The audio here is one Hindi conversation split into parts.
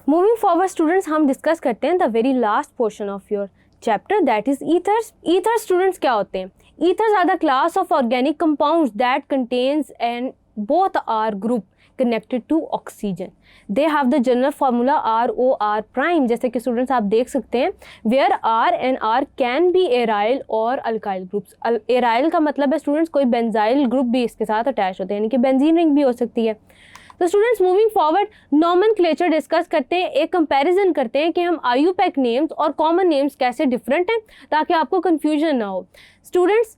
मूविंग फॉरवर्ड स्टूडेंट्स, हम डिस्कस करते हैं the very last portion of your chapter, that is ethers. Ethers students क्या होते हैं? Ethers are the class of organic compounds that contains and both are group connected to oxygen. They have the general formula ROR prime, जैसे कि स्टूडेंट्स आप देख सकते हैं, where R and R can be aryl और alkyl groups. aryl का मतलब है स्टूडेंट्स कोई बेंजाइल ग्रुप भी इसके साथ अटैच होते हैं, यानी कि बेंजीन रिंग भी हो सकती है। तो students moving forward nomenclature discuss करते हैं, एक कंपैरिजन करते हैं कि हम IUPAC नेम्स और कॉमन नेम्स कैसे डिफरेंट हैं, ताकि आपको कन्फ्यूजन ना हो। स्टूडेंट्स,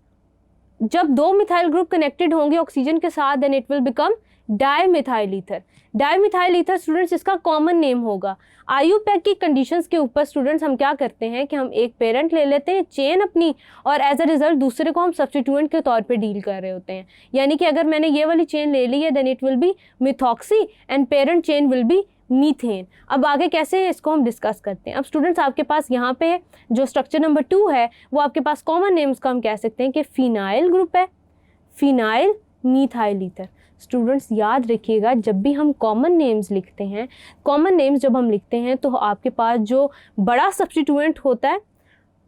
जब दो मिथाइल ग्रुप कनेक्टेड होंगे ऑक्सीजन के साथ, then it will become dimethyl ether. Dimethyl ether students इसका कॉमन नेम होगा। IUPAC की कंडीशंस के ऊपर स्टूडेंट्स हम क्या करते हैं कि हम एक पेरेंट ले लेते हैं, चेन अपनी, और एज अ रिजल्ट दूसरे को हम सब्स्टिट्यूएंट के तौर पे डील कर रहे होते हैं। यानी कि अगर मैंने ये वाली चेन ले ली है, then it will be methoxy and parent chain will be methane. अब आगे कैसे है इसको हम डिस्कस करते हैं। अब स्टूडेंट्स आपके पास यहाँ पे जो स्ट्रक्चर नंबर 2 है, वो आपके पास कॉमन नेम्स का हम कह सकते हैं कि फिनाइल ग्रुप है, फिनाइल मीथाइल ईथर। स्टूडेंट्स याद रखिएगा, जब भी हम कॉमन नेम्स लिखते हैं, कॉमन नेम्स जब हम लिखते हैं तो आपके पास जो बड़ा सब्स्टिट्यूएंट होता है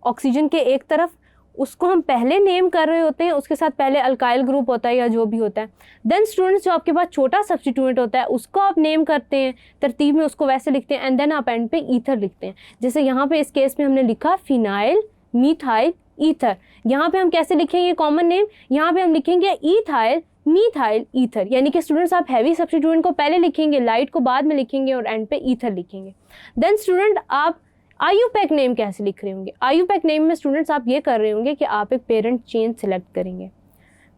ऑक्सीजन के एक तरफ, उसको हम पहले नेम कर रहे होते हैं, उसके साथ पहले अल्काइल ग्रुप होता है या जो भी होता है। देन स्टूडेंट्स जो आपके पास छोटा सब्स्टिट्यूएंट होता है उसको आप नेम करते हैं, तरतीब में उसको वैसे लिखते हैं, एंड देन आप एंड पे ईथर लिखते हैं। जैसे यहाँ पे इस केस में हमने लिखा फिनाइल मीथाइल ईथर। यहाँ पे हम कैसे लिखेंगे कॉमन नेम? यहाँ पे हम लिखेंगे ईथाइल मीथाइल ईथर, यानी कि स्टूडेंट्स आप हैवी सब्स्टिट्यूएंट को पहले लिखेंगे, लाइट को बाद में लिखेंगे और एंड पे ईथर लिखेंगे। देन स्टूडेंट आप IUPAC नेम कैसे लिख रहे होंगे? IUPAC नेम में स्टूडेंट्स आप ये कर रहे होंगे कि आप एक पेरेंट चेन सेलेक्ट करेंगे,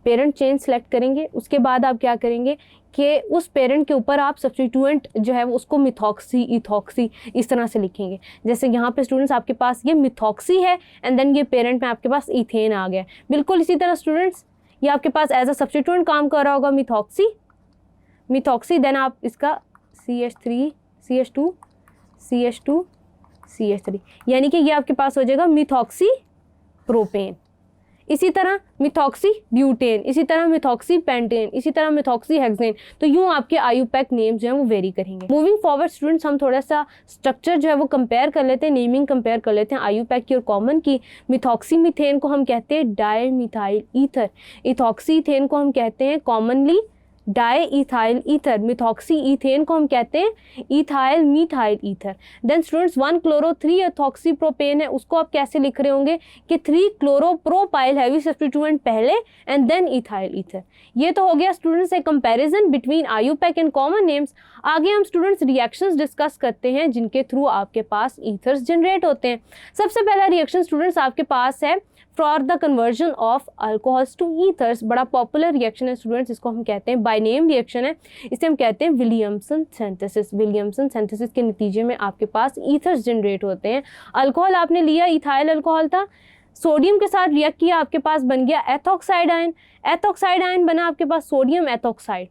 पेरेंट चेन सेलेक्ट करेंगे, उसके बाद आप क्या करेंगे कि उस पेरेंट के ऊपर आप सब्स्टिट्यूएंट जो है उसको मिथॉक्सी, इथॉक्सी इस तरह से लिखेंगे। जैसे यहाँ पे स्टूडेंट्स आपके पास ये मिथॉक्सी है एंड देन ये पेरेंट में आपके पास इथेन आ गया। बिल्कुल इसी तरह स्टूडेंट्स ये आपके पास एज अ सब्स्टिट्यूएंट काम कर रहा होगा, मिथॉक्सी, देन आप इसका CH3 CH2 CH2 CH3, यानी कि ये आपके पास हो जाएगा मिथॉक्सी प्रोपेन। इसी तरह मिथॉक्सी ब्यूटेन, इसी तरह मिथॉक्सी पेंटेन, इसी तरह मिथॉक्सी हेक्सेन। तो यूँ आपके IUPAC नेम जो है वो वेरी करेंगे। मूविंग फॉरवर्ड स्टूडेंट्स हम थोड़ा सा स्ट्रक्चर जो है वो कंपेयर कर लेते हैं, नेमिंग कंपेयर कर लेते हैं IUPAC की और कॉमन की। मिथॉक्सी मीथेन को हम कहते हैं डाईमिथाइल ईथर, इथॉक्सी इथेन को हम कहते हैं commonly diethyl ether, methoxy ethane को हम कहते हैं ethyl methyl ether. Then students 1-chloro-3 ethoxy propane है, उसको आप कैसे लिख रहे होंगे कि 3-chloropropyl हैवी सब्स्टिट्यूएंट पहले एंड देन इथाइल ईथर। ये तो हो गया स्टूडेंट्स एक comparison between IUPAC and common names. आगे हम स्टूडेंट्स रिएक्शंस डिस्कस करते हैं जिनके थ्रू आपके पास ईथर्स जनरेट होते हैं। सबसे पहला रिएक्शन स्टूडेंट्स आपके पास है for the conversion of alcohols to ethers. बड़ा पॉपुलर रिएक्शन है स्टूडेंट्स, इसको हम कहते हैं बाय नेम रिएक्शन है, इसे हम कहते हैं विलियमसन सिंथेसिस। विलियमसन सिंथेसिस के नतीजे में आपके पास ईथर्स जनरेट होते हैं। अल्कोहल आपने लिया, इथाइल अल्कोहल था, सोडियम के साथ रिएक्ट किया, आपके पास बन गया एथॉक्साइड आयन, एथॉक्साइड आयन बना आपके पास सोडियम एथॉक्साइड।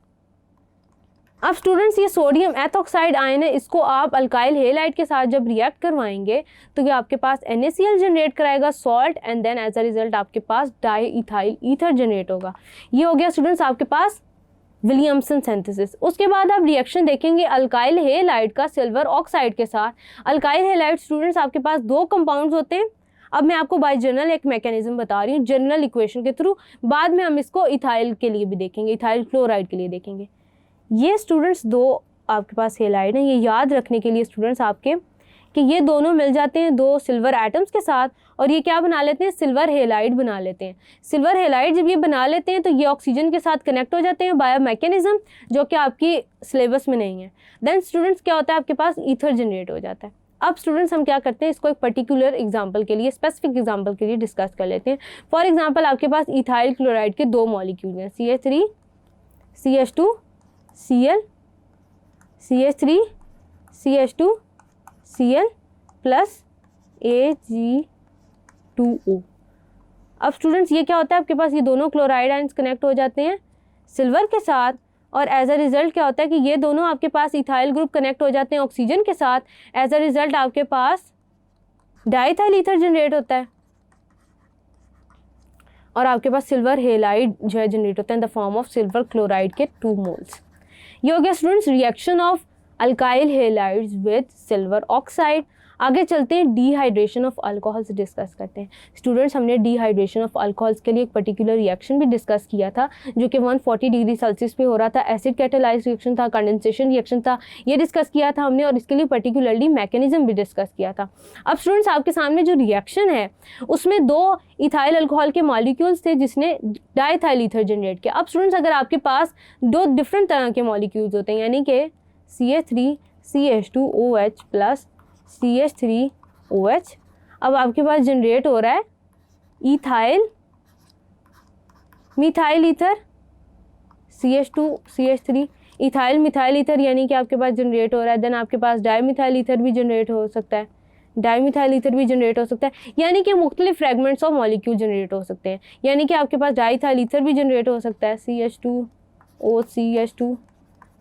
अब स्टूडेंट्स ये सोडियम एथॉक्साइड आयन है, इसको आप अल्काइल हेलाइड के साथ जब रिएक्ट करवाएंगे तो ये आपके पास NaCl जनरेट कराएगा salt, and then as a result आपके पास डाई इथाइल ईथर जनरेट होगा। ये हो गया स्टूडेंट्स आपके पास विलियमसन सिंथेसिस। उसके बाद आप रिएक्शन देखेंगे अल्काइल हेलाइड का सिल्वर ऑक्साइड के साथ। अल्काइल हेलाइड स्टूडेंट्स आपके पास 2 कंपाउंड्स होते हैं। अब मैं आपको बाय जनरल एक मैकेनिज्म बता रही हूँ, जनरल इक्वेशन के थ्रू, बाद में हम इसको इथाइल के लिए भी देखेंगे, इथाइल क्लोराइड के लिए देखेंगे। ये स्टूडेंट्स 2 आपके पास हेलाइड हैं, ये याद रखने के लिए स्टूडेंट्स आपके कि ये दोनों मिल जाते हैं 2 सिल्वर एटम्स के साथ और ये क्या बना लेते हैं, सिल्वर हेलाइड बना लेते हैं। सिल्वर हेलाइड जब ये बना लेते हैं तो ये ऑक्सीजन के साथ कनेक्ट हो जाते हैं बाय मैकेनिज्म, जो कि आपकी सिलेबस में नहीं है। देन स्टूडेंट्स क्या होता है, आपके पास ईथर जनरेट हो जाता है। अब स्टूडेंट्स हम क्या करते हैं, इसको एक पर्टिकुलर एग्जांपल के लिए, स्पेसिफिक एग्जांपल के लिए डिस्कस कर लेते हैं। फॉर एग्जांपल आपके पास इथाइल क्लोराइड के 2 मॉलिक्यूल हैं, CH3 CH2 Cl, CH3 CH2 Cl plus Ag2O। अब स्टूडेंट्स ये क्या होता है, आपके पास ये दोनों क्लोराइड आयंस कनेक्ट हो जाते हैं सिल्वर के साथ, और एज अ रिजल्ट क्या होता है कि ये दोनों आपके पास इथाइल ग्रुप कनेक्ट हो जाते हैं ऑक्सीजन के साथ। एज अ रिजल्ट आपके पास डाइथाइल ईथर जनरेट होता है और आपके पास सिल्वर हेलाइड जो है जनरेट होता है in the form of silver chloride के 2 मोल्स। ये हो गया students reaction of alkyl halides with silver oxide. आगे चलते हैं, डिहाइड्रेशन ऑफ अल्कोहल्स डिस्कस करते हैं। स्टूडेंट्स, हमने डिहाइड्रेशन ऑफ अल्कोहल्स के लिए एक पर्टिकुलर रिएक्शन भी डिस्कस किया था जो कि 140 डिग्री सेल्सियस पे हो रहा था। एसिड कैटालाइज रिएक्शन था, कंडेंसेशन रिएक्शन था, ये डिस्कस किया था हमने, और इसके लिए पर्टिकुलरली मैकेनिज्म भी डिस्कस किया था। अब स्टूडेंट्स, आपके सामने जो रिएक्शन है उसमें 2 इथाइल अल्कोहल के मॉलिक्यूल्स थे जिसने डाइथाइल ईथर जनरेट किया। अब स्टूडेंट्स, अगर आपके पास 2 डिफरेंट तरह के मॉलिक्यूल्स होते हैं, यानी कि CH3CH2OH प्लस CH3OH, अब आपके पास जनरेट हो रहा है ethyl methyl ether, CH2CH3 ethyl methyl ether, यानी कि आपके पास जनरेट हो रहा है। देन आपके पास डाईमिथाइल ईथर भी जनरेट हो सकता है, डाईमिथाइल ईथर भी जनरेट हो सकता है, यानी कि मुख्तलिफ फ्रेगमेंट्स ऑफ मॉलिक्यूल जनरेट हो सकते हैं। यानी कि आपके पास डाईथाइल ईथर भी जनरेट हो सकता है, CH2O CH2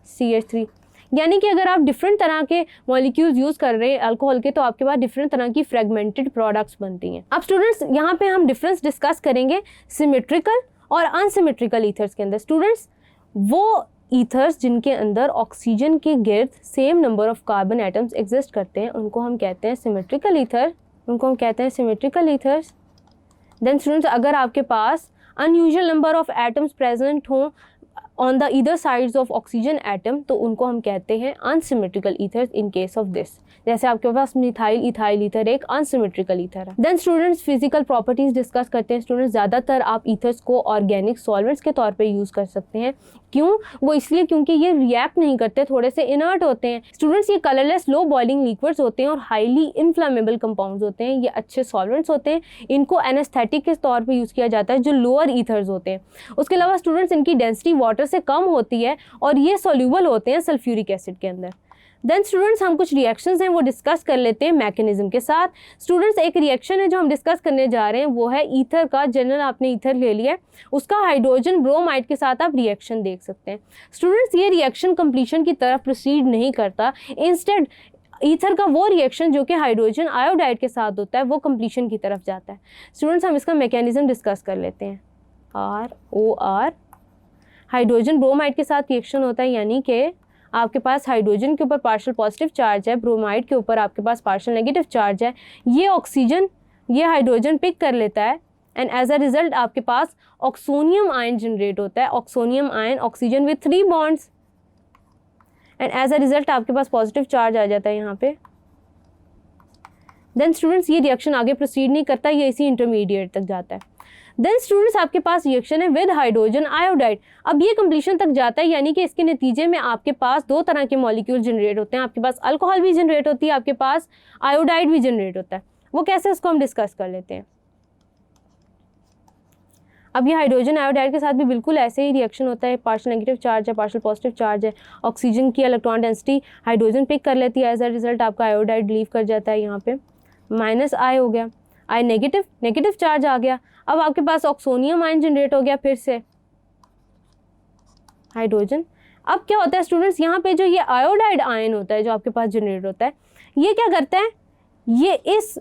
CH3। यानी कि अगर आप डिफरेंट तरह के मॉलिक्यूल्स यूज़ कर रहे हैं अल्कोहल के, तो आपके पास डिफरेंट तरह की फ्रेगमेंटेड प्रोडक्ट्स बनती हैं। अब स्टूडेंट्स, यहाँ पे हम डिफरेंस डिस्कस करेंगे सिमेट्रिकल और अनसिमेट्रिकल ईथर्स के अंदर। स्टूडेंट्स, वो ईथर्स जिनके अंदर ऑक्सीजन के गिर्द same number of carbon atoms exist करते हैं उनको हम कहते हैं सिमेट्रिकल ईथर, उनको हम कहते हैं सिमेट्रिकल ईथर्स। देन स्टूडेंट्स, अगर आपके पास unusual number of atoms present हों on the either sides of oxygen atom, तो उनको हम कहते हैं unsymmetrical ethers in case of this. जैसे आपके पास मिथाइल इथाइल ईथर एक अनसिमेट्रिकल ईथर है। Then students, physical properties discuss करते हैं। स्टूडेंट्स, ज़्यादातर आप ईथर्स को ऑर्गेनिक सॉल्वेंट्स के तौर पे यूज़ कर सकते हैं। क्यों? वो इसलिए क्योंकि ये रिएक्ट नहीं करते, थोड़े से इनर्ट होते हैं। स्टूडेंट्स, ये कलरलेस लो बॉइलिंग लिक्विड्स होते हैं और हाईली इनफ्लेमेबल कंपाउंड्स होते हैं। ये अच्छे सॉल्वेंट्स होते हैं, इनको एनेस्थेटिक के तौर पे यूज़ किया जाता है जो लोअर ईथर्स होते हैं। उसके अलावा स्टूडेंट्स, इनकी डेंसिटी वाटर से कम होती है और ये सोल्यूबल होते हैं सल्फ्यूरिक एसिड के अंदर। देन स्टूडेंट्स, हम कुछ रिएक्शंस हैं वो डिस्कस कर लेते हैं मैकेनिज्म के साथ। स्टूडेंट्स, एक रिएक्शन है जो हम डिस्कस करने जा रहे हैं वो है ईथर का। जनरल आपने ईथर ले लिया है, उसका हाइड्रोजन ब्रोमाइड के साथ आप रिएक्शन देख सकते हैं। स्टूडेंट्स, ये रिएक्शन कंप्लीशन की तरफ प्रोसीड नहीं करता, इंस्टेड ईथर का वो रिएक्शन जो कि हाइड्रोजन आयोडाइड के साथ होता है वो कंप्लीशन की तरफ जाता है। स्टूडेंट्स, हम इसका मैकेनिज्म डिस्कस कर लेते हैं। ROR हाइड्रोजन ब्रोमाइड के साथ रिएक्शन होता है, यानी कि आपके पास हाइड्रोजन के ऊपर पार्शियल पॉजिटिव चार्ज है, ब्रोमाइड के ऊपर आपके पास पार्शियल नेगेटिव चार्ज है। ये ऑक्सीजन ये हाइड्रोजन पिक कर लेता है एंड एज अ रिजल्ट आपके पास ऑक्सोनियम आयन जनरेट होता है। Oxonium ion, oxygen with 3 bonds, and as a result आपके पास पॉजिटिव चार्ज आ जाता है यहाँ पे। देन स्टूडेंट्स, ये रिएक्शन आगे प्रोसीड नहीं करता, ये इसी इंटरमीडिएट तक जाता है। देन स्टूडेंट्स, आपके पास रिएक्शन है विद हाइड्रोजन आयोडाइड। अब ये कंप्लीशन तक जाता है, यानी कि इसके नतीजे में आपके पास 2 तरह के मॉलिक्यूल जनरेट होते हैं। आपके पास अल्कोहल भी जनरेट होती है, आपके पास आयोडाइड भी जनरेट होता है। वो कैसे, उसको हम डिस्कस कर लेते हैं। अब ये हाइड्रोजन आयोडाइड के साथ भी बिल्कुल ऐसे ही रिएक्शन होता है। पार्शियल नेगेटिव चार्ज है, पार्शियल पॉजिटिव चार्ज है। ऑक्सीजन की इलेक्ट्रॉन डेंसिटी हाइड्रोजन पिक कर लेती है, एज अ रिजल्ट आपका आयोडाइड लीव कर जाता है। यहाँ पे -I हो गया, I नेगेटिव, नेगेटिव चार्ज आ गया। अब आपके पास ऑक्सोनियम आयन जनरेट हो गया, फिर से हाइड्रोजन। अब क्या होता है स्टूडेंट्स, यहाँ पे जो ये आयोडाइड आयन होता है जो आपके पास जनरेट होता है, ये क्या करता है, ये इस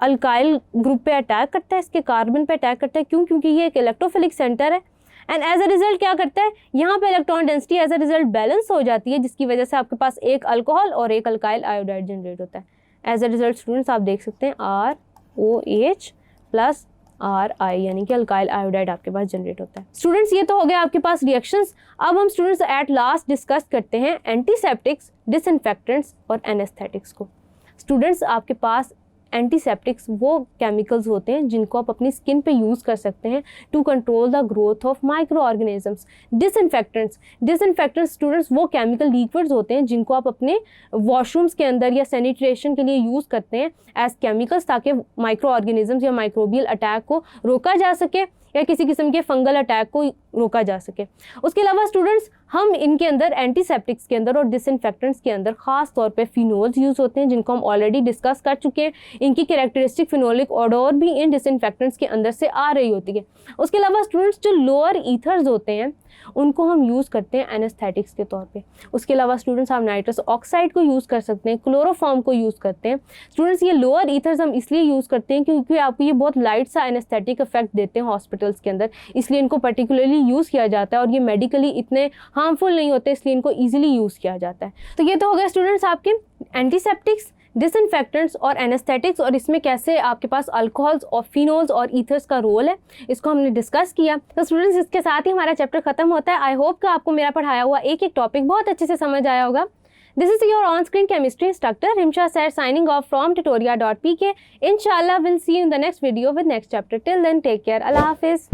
अल्काइल ग्रुप पे अटैक करता है, इसके कार्बन पे अटैक करता है। क्यों? क्योंकि ये एक इलेक्ट्रोफिलिक सेंटर है एंड एज अ रिजल्ट क्या करता है, यहाँ पे electron density as a result balance हो जाती है, जिसकी वजह से आपके पास एक अल्कोहल और एक अल्काइल आयोडाइड जनरेट होता है। एज अ रिजल्ट स्टूडेंट्स, आप देख सकते हैं ROH प्लस RI, यानी कि अल्काइल आयोडाइड आपके पास जनरेट होता है। स्टूडेंट्स, ये तो हो गया आपके पास रिएक्शंस। अब हम स्टूडेंट्स एट लास्ट डिस्कस करते हैं एंटीसेप्टिक्स, डिसइंफेक्टेंट्स और एनेस्थेटिक्स को। स्टूडेंट्स, आपके पास एंटीसेप्टिक्स वो केमिकल्स होते हैं जिनको आप अपनी स्किन पे यूज़ कर सकते हैं to control the growth of micro organisms. Disinfectants students वो केमिकल लिक्विड्स होते हैं जिनको आप अपने वॉशरूम्स के अंदर या सैनिटेशन के लिए यूज़ करते हैं एज केमिकल्स, ताकि माइक्रो ऑर्गेनिजम्स या माइक्रोबियल अटैक को रोका जा सके या किसी किस्म के फंगल अटैक को रोका जा सके। उसके अलावा स्टूडेंट्स, हम इनके अंदर एंटीसेप्टिक्स के अंदर और डिसइंफेक्टेंट्स के अंदर खास तौर पे फिनोल्स यूज़ होते हैं, जिनको हम ऑलरेडी डिस्कस कर चुके हैं। इनकी कैरेक्टरिस्टिक फिनोलिक ऑडोर भी इन डिसइंफेक्टेंट्स के अंदर से आ रही होती है। उसके अलावा स्टूडेंट्स, जो लोअर ईथर्स होते हैं उनको हम यूज़ करते हैं एनेस्थेटिक्स के तौर पे। उसके अलावा स्टूडेंट्स, आप नाइट्रस ऑक्साइड को यूज़ कर सकते हैं, क्लोरोफॉर्म को यूज़ करते हैं। स्टूडेंट्स, ये लोअर ईथर्स हम इसलिए यूज़ करते हैं क्योंकि आपको ये बहुत लाइट सा एनेस्थेटिक इफेक्ट देते हैं हॉस्पिटल्स के अंदर, इसलिए इनको पर्टिकुलरली यूज़ किया जाता है और ये मेडिकली इतने हार्मफुल नहीं होते, इसलिए इनको ईजिली यूज़ किया जाता है। तो ये तो हो गया स्टूडेंट्स आपके एंटीसेप्टिक्स, डिसइंफेक्टेंट्स और एनेस्थेटिक्स, और इसमें कैसे आपके पास अल्कोहल्स और फिनोल्स और ईथर्स का रोल है, इसको हमने डिस्कस किया। तो स्टूडेंट्स इसके साथ ही हमारा चैप्टर खत्म होता है। आई होप कि आपको मेरा पढ़ाया हुआ एक एक टॉपिक बहुत अच्छे से समझ आया होगा। This is your on-screen chemistry instructor Rimsha Sir signing off from tutoria.pk. Inshallah, we'll see you in the next video with next chapter. Till then, take care. Allah Hafiz.